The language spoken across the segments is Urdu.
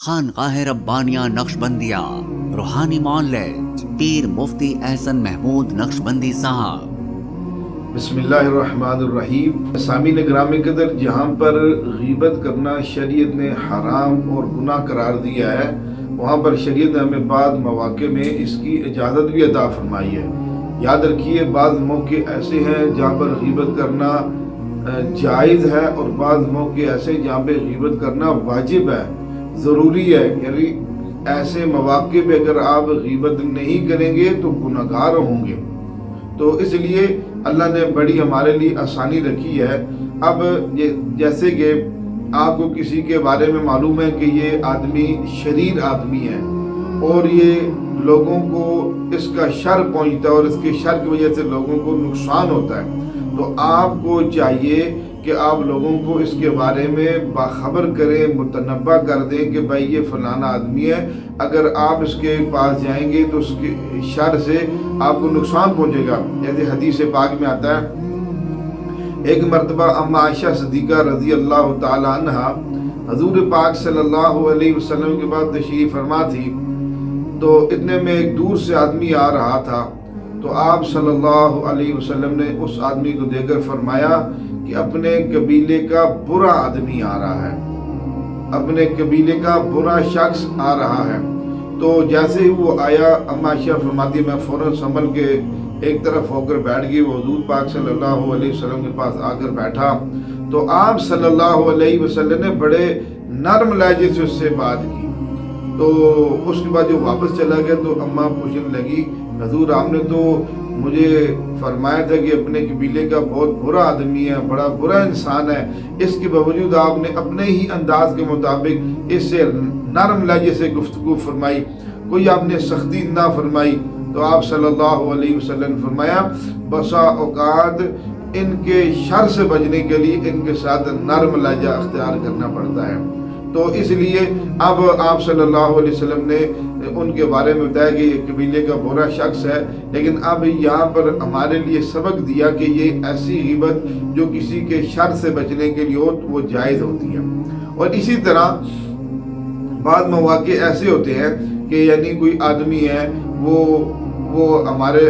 خانقاہ ربانیہ نقشبندیہ روحانی معالج پیر مفتی احسن محمود نقشبندی صاحب۔ بسم اللہ الرحمن الرحیم۔ سامعین گرامی قدر، جہاں پر غیبت کرنا شریعت نے حرام اور گناہ قرار دیا ہے، وہاں پر شریعت نے ہمیں بعض مواقع میں اس کی اجازت بھی عطا فرمائی ہے۔ یاد رکھیے، بعض موقع ایسے ہیں جہاں پر غیبت کرنا جائز ہے، اور بعض موقع ایسے جہاں پہ غیبت کرنا واجب ہے، ضروری ہے۔ یعنی ایسے مواقع پہ اگر آپ غیبت نہیں کریں گے تو گناہگار ہوں گے۔ تو اس لیے اللہ نے بڑی ہمارے لیے آسانی رکھی ہے۔ اب جیسے کہ آپ کو کسی کے بارے میں معلوم ہے کہ یہ آدمی شریر آدمی ہے اور یہ لوگوں کو اس کا شر پہنچتا ہے اور اس کے شر کی وجہ سے لوگوں کو نقصان ہوتا ہے، تو آپ کو چاہیے کہ آپ لوگوں کو اس کے بارے میں باخبر کریں، متنبہ کر دیں کہ بھائی یہ فلانا آدمی ہے، اگر آپ اس کے پاس جائیں گے تو اس کے شر سے آپ کو نقصان پہنچے گا۔ جیسے حدیث پاک میں آتا ہے، ایک مرتبہ اما عائشہ صدیقہ رضی اللہ تعالی عنہ حضور پاک صلی اللہ علیہ وسلم کے بعد تشریف فرما تھی، تو اتنے میں ایک دور سے آدمی آ رہا تھا، تو آپ صلی اللہ علیہ وسلم نے اس آدمی کو دیکھ کر فرمایا کہ اپنے قبیلے کا برا آدمی آ رہا ہے، اپنے قبیلے کا برا شخص آ رہا ہے۔ تو جیسے ہی وہ آیا، اما عائشہ فرماتی میں فوراً سنبھل کے ایک طرف ہو کر بیٹھ گئی، وہ حضور پاک صلی اللہ علیہ وسلم کے پاس آ کر بیٹھا، تو آپ صلی اللہ علیہ وسلم نے بڑے نرم لہجے سے اس سے بات کی۔ تو اس کے بعد جو واپس چلا گیا تو اماں پوچھنے لگی، حضور آپ نے تو مجھے فرمایا تھا کہ اپنے قبیلے کا بہت برا آدمی ہے، بڑا برا انسان ہے، اس کے باوجود آپ نے اپنے ہی انداز کے مطابق اس سے نرم لہجے سے گفتگو فرمائی، کوئی آپ نے سختی نہ فرمائی۔ تو آپ صلی اللہ علیہ وسلم نے فرمایا، بسا اوقات ان کے شر سے بچنے کے لیے ان کے ساتھ نرم لہجہ اختیار کرنا پڑتا ہے۔ تو اس لیے اب آپ صلی اللہ علیہ وسلم نے ان کے بارے میں بتایا کہ یہ قبیلے کا برا شخص ہے، لیکن اب یہاں پر ہمارے لیے سبق دیا کہ یہ ایسی غیبت جو کسی کے شر سے بچنے کے لیے ہو تو وہ جائز ہوتی ہے۔ اور اسی طرح بعض مواقع ایسے ہوتے ہیں کہ یعنی کوئی آدمی ہے، وہ ہمارے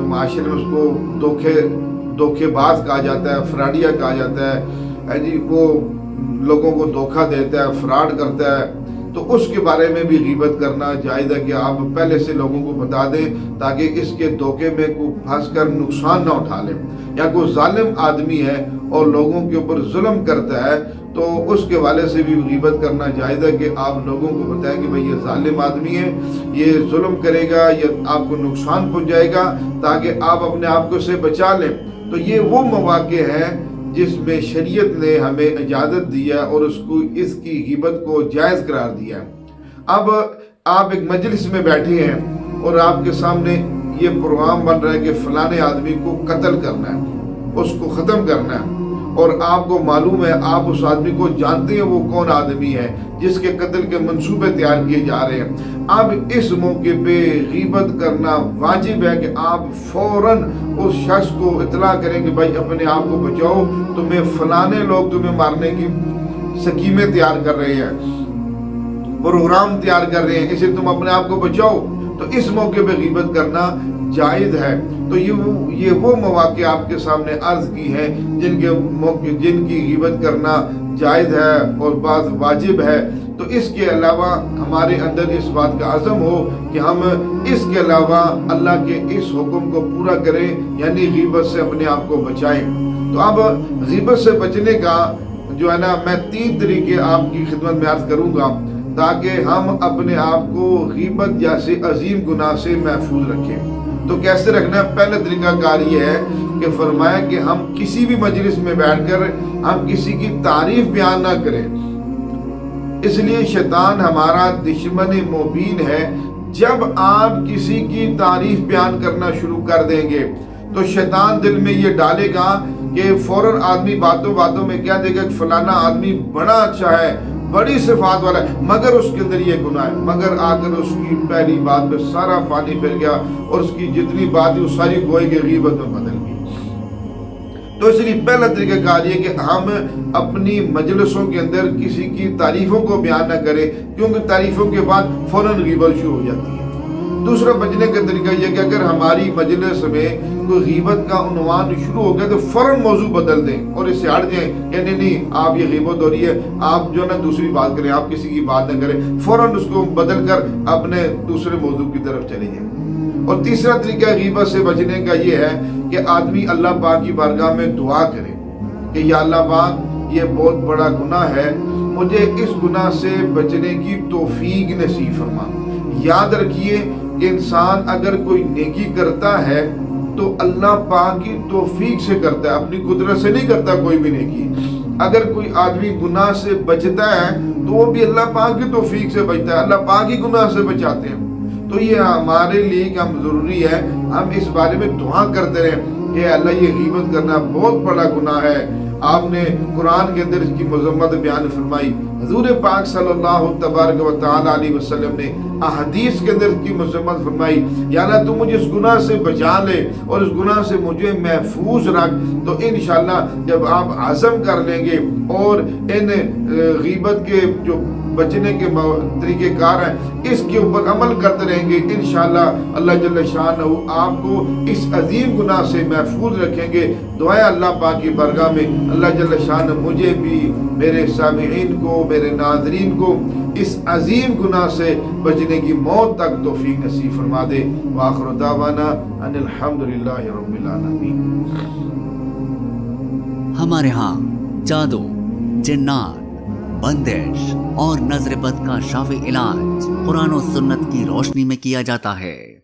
معاشرے میں اس کو دھوکے باز کہا جاتا ہے، فراڈیا کہا جاتا ہے جی، وہ لوگوں کو دھوکہ دیتا ہے، فراڈ کرتا ہے، تو اس کے بارے میں بھی غیبت کرنا جائز ہے کہ آپ پہلے سے لوگوں کو بتا دیں تاکہ اس کے دھوکے میں کوئی پھنس کر نقصان نہ اٹھا لیں۔ یا کوئی ظالم آدمی ہے اور لوگوں کے اوپر ظلم کرتا ہے تو اس کے والے سے بھی غیبت کرنا جائز ہے کہ آپ لوگوں کو بتائیں کہ بھئی یہ ظالم آدمی ہے، یہ ظلم کرے گا، یہ آپ کو نقصان پہنچائے گا، تاکہ آپ اپنے آپ کو سے بچا لیں۔ تو یہ وہ مواقع ہیں جس میں شریعت نے ہمیں اجازت دیا اور اس کی غیبت کو جائز قرار دیا ہے۔ اب آپ ایک مجلس میں بیٹھے ہیں اور آپ کے سامنے یہ پروگرام بن رہا ہے کہ فلانے آدمی کو قتل کرنا ہے، اس کو ختم کرنا ہے، اور آپ کو معلوم ہے، آپ اس آدمی کو جانتے ہیں وہ کون آدمی ہے جس کے قتل کے منصوبے تیار کیے جا رہے ہیں۔ اب اس موقع پہ غیبت کرنا واجب ہے کہ آپ فوراً اس شخص کو اطلاع کریں کہ بھائی اپنے آپ کو بچاؤ، تمہیں فلانے لوگ تمہیں مارنے کی سکیمیں تیار کر رہے ہیں، پروگرام تیار کر رہے ہیں، اسے تم اپنے آپ کو بچاؤ۔ تو اس موقع پہ غیبت کرنا جائز ہے۔ تو یہ وہ مواقع آپ کے سامنے عرض کی ہیں جن کی غیبت کرنا جائز ہے اور بعض واجب ہے۔ تو اس کے علاوہ ہمارے اندر اس بات کا عزم ہو کہ ہم اس کے علاوہ اللہ کے اس حکم کو پورا کریں، یعنی غیبت سے اپنے آپ کو بچائیں۔ تو اب غیبت سے بچنے کا جو ہے نا، میں 3 طریقے آپ کی خدمت میں عرض کروں گا تاکہ ہم اپنے آپ کو غیبت جیسے عظیم گناہ سے محفوظ رکھیں۔ تو کیسے رکھنا ہے؟ پہلا طریقہ کار یہ ہے کہ فرمایا کہ ہم کسی بھی مجلس میں بیٹھ کر ہم کسی کی تعریف بیان نہ کریں، اس لیے شیطان ہمارا دشمن مبین ہے۔ جب آپ کسی کی تعریف بیان کرنا شروع کر دیں گے تو شیطان دل میں یہ ڈالے گا کہ فوراً آدمی باتوں میں کیا دے گا کہ فلانا آدمی بڑا اچھا ہے، بڑی صفات والا ہے، مگر اس کے اندر یہ گناہ ہے۔ مگر آ کر اس کی پہلی بات پہ سارا پانی پھر گیا اور اس کی جتنی بات وہ ساری گوئی کے غیبت میں بدل گئی۔ تو اس لیے پہلا طریقہ کار یہ کہ ہم اپنی مجلسوں کے اندر کسی کی تعریفوں کو بیان نہ کریں، کیونکہ تعریفوں کے بعد فوراً غیبت شروع ہو جاتی ہے۔ دوسرا بچنے کا طریقہ یہ کہ اگر ہماری مجلس میں کوئی غیبت کا عنوان شروع ہو گیا تو فوراً موضوع بدل دیں اور اس سے ہٹ جائیں کہ نہیں آپ یہ غیبت ہو رہی ہے، آپ جو ہے نا دوسری بات کریں، آپ کسی کی بات نہ کریں، فوراً اس کو بدل کر اپنے دوسرے موضوع کی طرف چلے جائیں۔ اور تیسرا طریقہ غیبت سے بچنے کا یہ ہے کہ آدمی اللہ پاک کی بارگاہ میں دعا کرے کہ یا اللہ پاک یہ بہت بڑا گناہ ہے، مجھے اس گناہ سے بچنے کی توفیق نصیب فرما۔ یاد رکھیے کہ انسان اگر کوئی نیکی کرتا ہے تو اللہ پاک کی توفیق سے کرتا ہے، اپنی قدرت سے نہیں کرتا کوئی بھی نیکی۔ اگر کوئی آدمی گناہ سے بچتا ہے تو وہ بھی اللہ پاک کی توفیق سے بچتا ہے، اللہ پاک ہی گناہ سے بچاتے ہیں۔ تو یہ ہمارے لیے کہ ہم ضروری ہے ہم اس بارے میں دعا کرتے رہیں کہ اللہ یہ غیبت کرنا بہت بڑا گناہ ہے۔ آپ نے قرآن کے اندر اس کی مذمت بیان فرمائی، حضور پاک صلی اللہ تبارک و تعالی علیہ وسلم نے احادیث کے اندر کی مذمت فرمائی، یا اللہ تو مجھے اس گناہ سے بچا لے اور اس گناہ سے مجھے محفوظ رکھ۔ تو انشاءاللہ جب آپ عزم کر لیں گے اور ان غیبت کے جو بچنے کے طریقہ کار ہیں اس کے اوپر عمل کرتے رہیں گے، انشاءاللہ اللہ جل شانہ آپ کو اس عظیم گناہ سے محفوظ رکھیں گے۔ دعائیں اللہ پاک کی بارگاہ میں اللہ جل شانہ مجھے بھی، میرے سامعین کو، میرے ناظرین کو اس عظیم گناہ سے بچنے کی موت تک توفیق نصیب فرما دے۔ وآخر دعوانا ان الحمدللہ رب العالمین۔ ہمارے ہاں جادو، جنات، بندش اور نظر بد کا شافی علاج قرآن و سنت کی روشنی میں کیا جاتا ہے۔